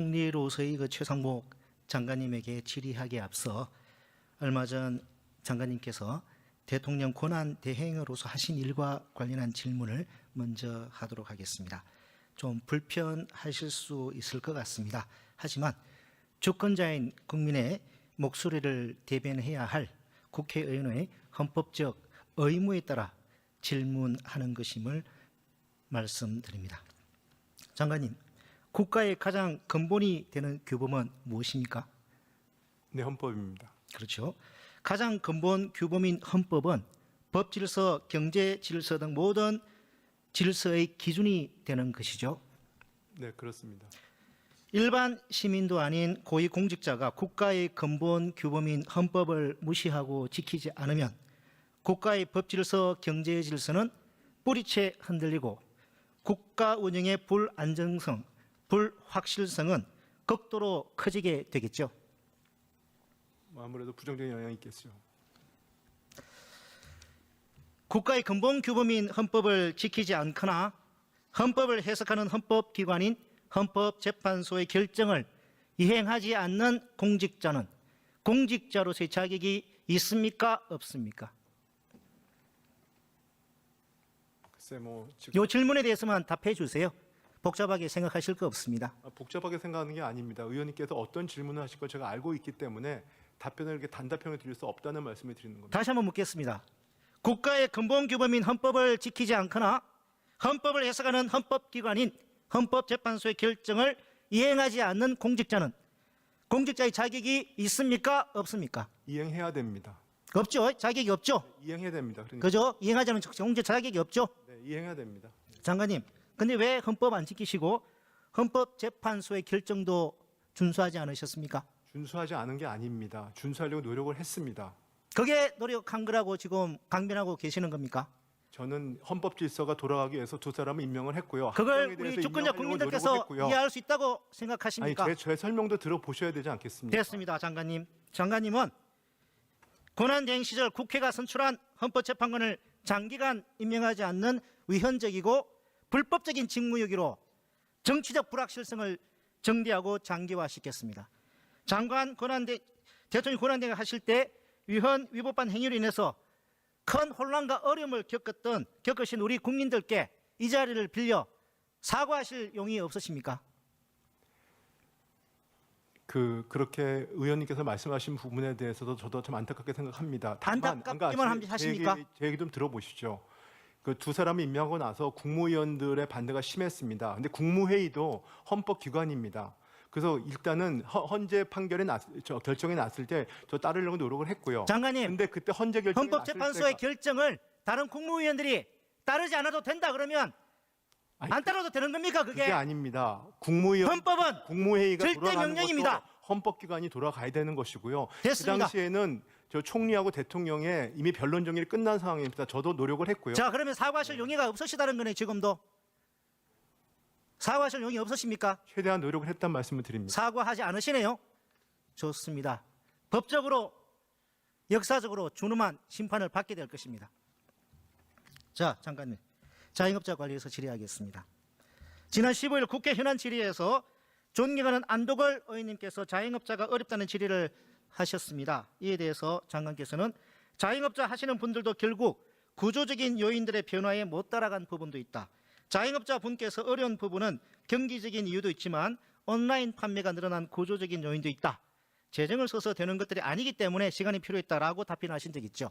총리로서의 그 최상목 장관님에게 질의하기에 앞서 얼마 전 장관님께서 대통령 권한 대행으로서 하신 일과 관련한 질문을 먼저 하도록 하겠습니다. 좀 불편하실 수 있을 것 같습니다. 하지만 주권자인 국민의 목소리를 대변해야 할 국회의원의 헌법적 의무에 따라 질문하는 것임을 말씀드립니다. 장관님, 국가의 가장 근본이 되는 규범은 무엇입니까? 네, 헌법입니다. 그렇죠. 가장 근본 규범인 헌법은 법질서, 경제질서 등 모든 질서의 기준이 되는 것이죠. 네, 그렇습니다. 일반 시민도 아닌 고위공직자가 국가의 근본 규범인 헌법을 무시하고 지키지 않으면 국가의 법질서, 경제질서는 뿌리채 흔들리고 국가 운영의 불안정성, 불확실성은 극도로 커지게 되겠죠. 아무래도 부정적인 영향이 있겠죠. 국가의 근본 규범인 헌법을 지키지 않거나 헌법을 해석하는 헌법기관인 헌법재판소의 결정을 이행하지 않는 공직자는 공직자로서의 자격이 있습니까? 없습니까? 글쎄 지금 이 질문에 대해서만 답해 주세요. 복잡하게 생각하실 거 없습니다. 복잡하게 생각하는 게 아닙니다. 의원님께서 어떤 질문을 하실 걸 제가 알고 있기 때문에 답변을 이렇게 단답형을 드릴 수 없다는 말씀을 드리는 겁니다. 다시 한번 묻겠습니다. 국가의 근본 규범인 헌법을 지키지 않거나 헌법을 해석하는 헌법기관인 헌법재판소의 결정을 이행하지 않는 공직자는 공직자의 자격이 있습니까? 없습니까? 이행해야 됩니다. 없죠. 자격이 없죠. 이행해야 됩니다. 그러니까. 그죠? 이행하지 않는 공직자 자격이 없죠. 네, 이행해야 됩니다. 장관님, 근데 왜 헌법 안 지키시고 헌법재판소의 결정도 준수하지 않으셨습니까? 준수하지 않은 게 아닙니다. 준수하려고 노력을 했습니다. 그게 노력한 거라고 지금 강변하고 계시는 겁니까? 저는 헌법 질서가 돌아가기 위해서 두 사람을 임명을 했고요. 그걸 합병에 대해서 우리 주권자 임명하려고 국민들께서 노력을 이해할 수 있다고 생각하십니까? 아니, 제 설명도 들어보셔야 되지 않겠습니까? 됐습니다, 장관님. 장관님은 권한대행 시절 국회가 선출한 헌법재판관을 장기간 임명하지 않는 위헌적이고 불법적인 직무유기로 정치적 불확실성을 정대하고 장기화시켰습니다. 대통령 권한대행을 하실 때 위헌 위법한 행위로 인해서 큰 혼란과 어려움을 겪으신 우리 국민들께 이 자리를 빌려 사과하실 용의 없으십니까? 그렇게 의원님께서 말씀하신 부분에 대해서도 저도 참 안타깝게 생각합니다. 안타깝기만 하십니까? 제 얘기 좀 들어보시죠. 그 두 사람이 임명하고 나서 국무위원들의 반대가 심했습니다. 근데 국무회의도 헌법기관입니다. 그래서 일단은 헌재 결정이 났을 때 저 따르려고 노력을 했고요. 장관님, 근데 그때 헌재 결정이 헌법재판소의 결정을 다른 국무위원들이 따르지 않아도 된다 그러면 안 따라도 되는 겁니까? 그게 그게 아닙니다. 헌법은 국무회의가 절대 돌아가는 명령입니다. 것도 헌법기관이 돌아가야 되는 것이고요. 됐습니다. 그 당시에는 저 총리하고 대통령의 이미 변론 정리를 끝난 상황입니다. 저도 노력을 했고요. 자, 그러면 사과하실 용의가 없으시다는 거네. 지금도 사과하실 용의 없으십니까? 최대한 노력을 했단 말씀을 드립니다. 사과하지 않으시네요. 좋습니다. 법적으로 역사적으로 준엄한 심판을 받게 될 것입니다. 자, 장관님, 자영업자 관리에서 질의하겠습니다. 지난 15일 국회 현안 질의에서 존경하는 안도걸 의원님께서 자영업자가 어렵다는 질의를 하셨습니다. 이에 대해서 장관께서는 자영업자 하시는 분들도 결국 구조적인 요인들의 변화에 못 따라간 부분도 있다. 자영업자 분께서 어려운 부분은 경기적인 이유도 있지만 온라인 판매가 늘어난 구조적인 요인도 있다. 재정을 써서 되는 것들이 아니기 때문에 시간이 필요했다라고 답변하신 적 있죠.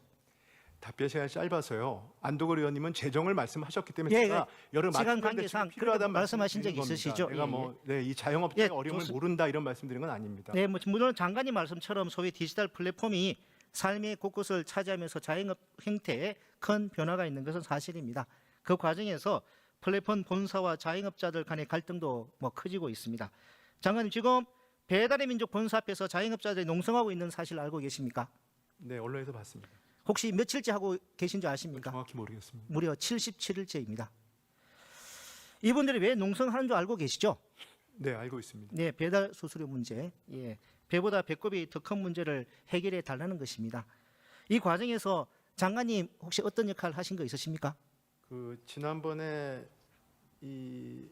답변 시간이 짧아서요. 안도걸 의원님은 재정을 말씀하셨기 때문에 예, 제가 여러 시간 맞춤형 관계상 대책이 필요하다는 말씀하신 적 말씀을 드린 있으시죠? 겁니다. 제가 예, 이 자영업자의 예, 어려움을 모른다 이런 말씀드린 건 아닙니다. 네, 물론 장관님 말씀처럼 소위 디지털 플랫폼이 삶의 곳곳을 차지하면서 자영업 행태에 큰 변화가 있는 것은 사실입니다. 그 과정에서 플랫폼 본사와 자영업자들 간의 갈등도 커지고 있습니다. 장관님, 지금 배달의 민족 본사 앞에서 자영업자들이 농성하고 있는 사실 알고 계십니까? 네, 언론에서 봤습니다. 혹시 며칠째 하고 계신 줄 아십니까? 정확히 모르겠습니다. 무려 77일째입니다. 이분들이 왜 농성하는 줄 알고 계시죠? 네, 알고 있습니다. 네, 배달 수수료 문제, 배보다 배꼽이 더 큰 문제를 해결해 달라는 것입니다. 이 과정에서 장관님 혹시 어떤 역할을 하신 거 있으십니까? 지난번에 이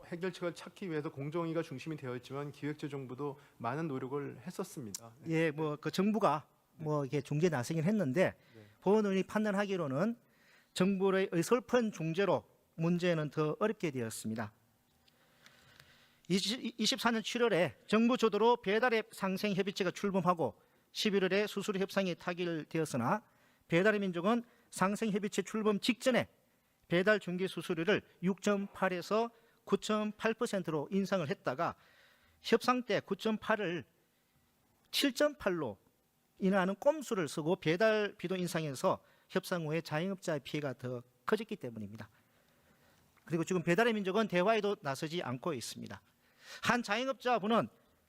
해결책을 찾기 위해서 공정위가 중심이 되었지만 기획재정부도 많은 노력을 했었습니다. 네. 예, 뭐 그 정부가 뭐 이게 중재 나서긴 했는데 법원이 판단하기로는 정부의 의설픈 중재로 문제는 더 어렵게 되었습니다. 24년 7월에 정부 주도로 배달앱 상생 협의체가 출범하고 11월에 수수료 협상이 타결되었으나 배달의 민족은 상생 협의체 출범 직전에 배달 중개 수수료를 6.8에서 9.8%로 인상을 했다가 협상 때 9.8을 7.8로 인하하는 꼼수를 쓰고 배달비도 인상해서 협상 후에 자영업자의 피해가 더 커졌기 때문입니다. 그리고 지금 배달의 민족은 대화에도 나서지 않고 있습니다. 한 자영업자분은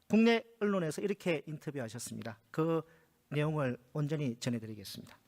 국내 언론에서 이렇게 인터뷰하셨습니다. 그 내용을 온전히 전해드리겠습니다.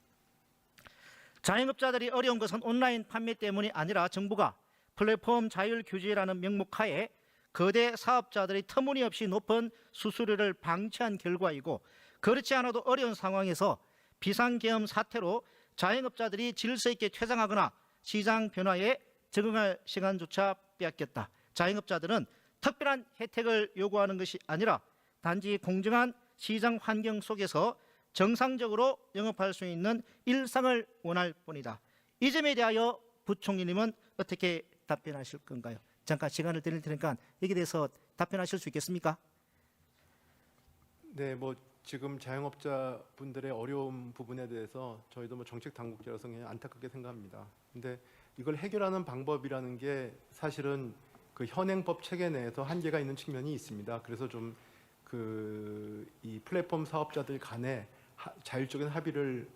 자영업자들이 어려운 것은 온라인 판매 때문이 아니라 정부가 플랫폼 자율 규제라는 명목하에 거대 사업자들이 터무니없이 높은 수수료를 방치한 결과이고 그렇지 않아도 어려운 상황에서 비상계엄 사태로 자영업자들이 질서 있게 퇴장하거나 시장 변화에 적응할 시간조차 빼앗겼다. 자영업자들은 특별한 혜택을 요구하는 것이 아니라 단지 공정한 시장 환경 속에서 정상적으로 영업할 수 있는 일상을 원할 뿐이다. 이 점에 대하여 부총리님은 어떻게 답변하실 건가요? 잠깐 시간을 드릴 테니까 여기에 대해서 답변하실 수 있겠습니까? 네, 뭐 지금 자영업자 분들의 어려운 부분에 대해서 저희도 뭐 정책 당국자로서 그냥 안타깝게 생각합니다. 근데 이걸 해결하는 방법이라는 게 사실은 그 현행법 체계 내에서 한계가 있는 측면이 있습니다. 그래서 좀 이 플랫폼 사업자들 간에 자율적인 합의를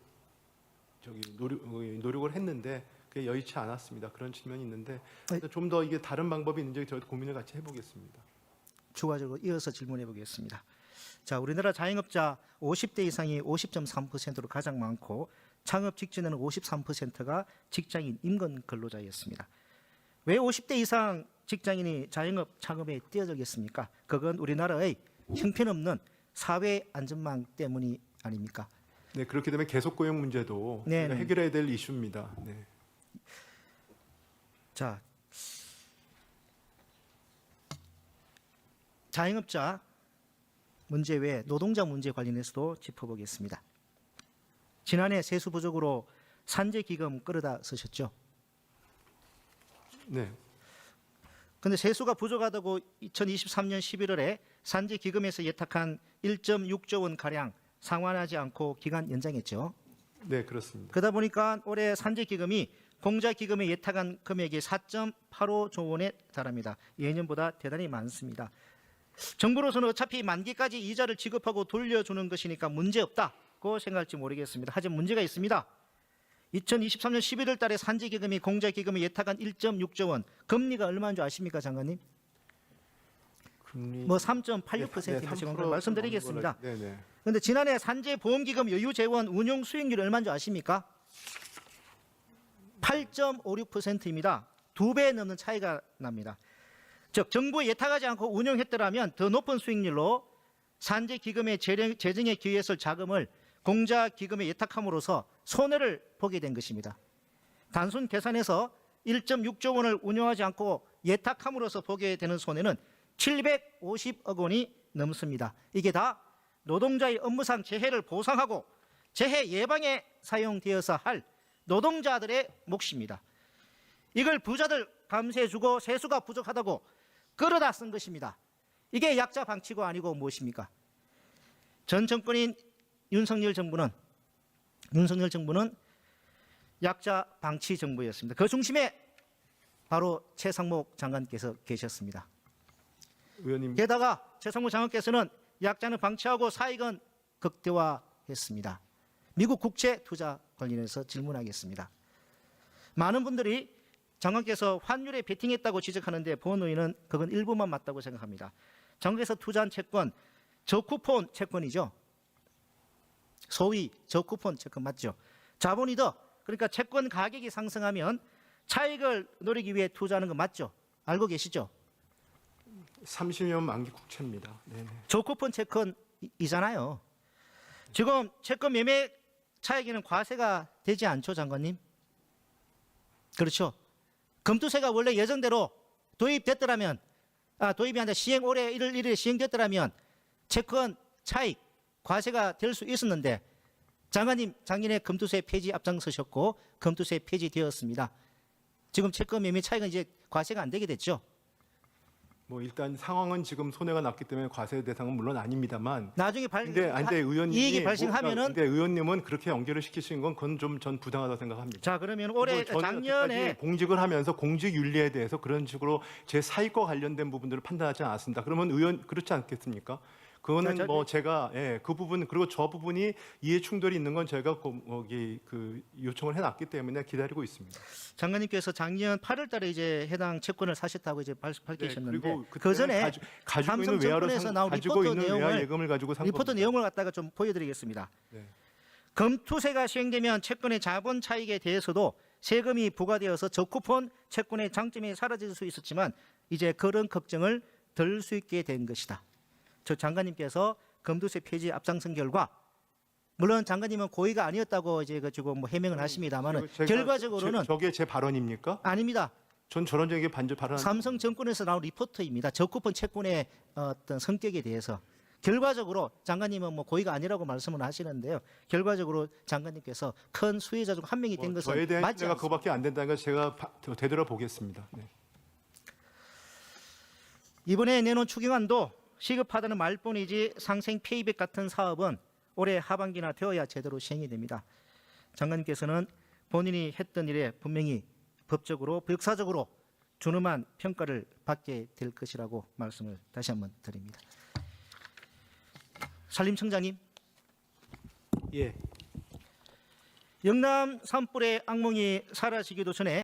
노력을 했는데 그게 여의치 않았습니다. 그런 측면이 있는데 좀 더 이게 다른 방법이 있는지 저희도 고민을 같이 해보겠습니다. 추가적으로 이어서 질문해 보겠습니다. 자, 우리나라 자영업자 50대 이상이 50.3%로 가장 많고 창업 직전에는 53%가 직장인 임금 근로자였습니다. 왜 50대 이상 직장인이 자영업 창업에 뛰어들겠습니까? 그건 우리나라의 형편없는 사회 안전망 때문이 아닙니까? 네, 그렇기 때문에 계속 고용 문제도 네, 우리가 해결해야 될 이슈입니다. 네. 자, 자영업자 문제 외에 노동자 문제 관련해서도 짚어보겠습니다. 지난해 세수 부족으로 산재기금 끌어다 쓰셨죠? 네. 그런데 세수가 부족하다고 2023년 11월에 산재기금에서 예탁한 1.6조 원 가량 상환하지 않고 기간 연장했죠. 네, 그렇습니다. 그러다 보니까 올해 산재기금이 공자기금에 예탁한 금액이 4.85조 원에 달합니다. 예년보다 대단히 많습니다. 정부로서는 어차피 만기까지 이자를 지급하고 돌려주는 것이니까 문제없다고 생각할지 모르겠습니다. 하지만 문제가 있습니다. 2023년 11월 달에 산재기금이 공자기금에 예탁한 1.6조 원, 금리가 얼마인 줄 아십니까, 장관님? 금리 뭐 3.86%인가 지금 말씀드리겠습니다. 네네. 그런데 지난해 산재보험기금 여유재원 운용 수익률이 얼마인 줄 아십니까? 8.56%입니다. 2배 넘는 차이가 납니다. 즉 정부에 예탁하지 않고 운용했더라면 더 높은 수익률로 산재기금의 재정에 기여했을 자금을 공자기금에 예탁함으로써 손해를 보게 된 것입니다. 단순 계산해서 1.6조 원을 운용하지 않고 예탁함으로써 보게 되는 손해는 750억 원이 넘습니다. 이게 다 노동자의 업무상 재해를 보상하고 재해 예방에 사용되어서 할 노동자들의 몫입니다. 이걸 부자들 감세해주고 세수가 부족하다고 끌어다 쓴 것입니다. 이게 약자 방치가 아니고 무엇입니까? 전 정권인 윤석열 정부는 약자 방치 정부였습니다. 그 중심에 바로 최상목 장관께서 계셨습니다. 의원님. 게다가 최상목 장관께서는 약자는 방치하고 사익은 극대화했습니다. 미국 국채 투자 관련해서 질문하겠습니다. 많은 분들이 장관께서 환율에 베팅했다고 지적하는데 본의원은 그건 일부만 맞다고 생각합니다. 장관께서 투자한 채권 저쿠폰 채권이죠. 소위 저쿠폰 채권 맞죠? 자본이 더 그러니까 채권 가격이 상승하면 차익을 노리기 위해 투자하는 거 맞죠? 알고 계시죠? 30년 만기 국채입니다. 네네. 저쿠폰 채권이잖아요. 지금 채권 매매 차익에는 과세가 되지 않죠, 장관님? 그렇죠. 금투세가 원래 예정대로 도입됐더라면 도입이 아니라 시행 올해 1월 1일에 시행됐더라면 채권 차익 과세가 될 수 있었는데 장관님 작년에 금투세 폐지 앞장서셨고 금투세 폐지되었습니다. 지금 채권 매매 차익은 이제 과세가 안 되게 됐죠. 뭐 일단 상황은 지금 손해가 났기 때문에 과세 대상은 물론 아닙니다만. 나중에 근데 의원님이 이익이 발생하면은 근데 의원님은 그렇게 연결을 시키신 건 그건 좀 전 부당하다고 생각합니다. 자 그러면 올해 저는 작년에 여태까지 공직을 하면서 공직 윤리에 대해서 그런 식으로 제 사익과 관련된 부분들을 판단하지 않았습니다. 그러면 의원 그렇지 않겠습니까? 그거는 자, 뭐 제가 그 부분 그리고 저 부분이 이해 충돌이 있는 건 저희가 거기 요청을 해놨기 때문에 기다리고 있습니다. 장관님께서 작년 8월달에 이제 해당 채권을 사셨다고 이제 밝히셨는데 그리고 그 전에 가지고 있는 외화로 나온 가지고 리포트 있는 외화 내용을 예금을 가지고 산 리포트 겁니다. 내용을 갖다가 좀 보여드리겠습니다. 네. 금투세가 시행되면 채권의 자본 차익에 대해서도 세금이 부과되어서 저쿠폰 채권의 장점이 사라질 수 있었지만 이제 그런 걱정을 덜 수 있게 된 것이다. 저 장관님께서 금투세 폐지 앞장선 결과 물론 장관님은 고의가 아니었다고 이제 가지고 뭐 해명을 하십니다만은 결과적으로는 저게 제 발언입니까? 아닙니다. 전 저런 적이 발언. 삼성증권에서 나온 리포트입니다. 저쿠폰 채권의 어떤 성격에 대해서 결과적으로 장관님은 뭐 고의가 아니라고 말씀을 하시는데요. 결과적으로 장관님께서 큰 수혜자 중 한 명이 된 것은 저에 대한 맞지 신뢰가 않습니다. 그거밖에 안 된다는 걸 제가 되돌아보겠습니다. 네. 이번에 내놓은 추경안도 시급하다는 말뿐이지 상생 페이백 같은 사업은 올해 하반기나 되어야 제대로 시행이 됩니다. 장관님께서는 본인이 했던 일에 분명히 법적으로 역사적으로 준엄한 평가를 받게 될 것이라고 말씀을 다시 한번 드립니다. 산림청장님, 예. 영남 산불의 악몽이 사라지기도 전에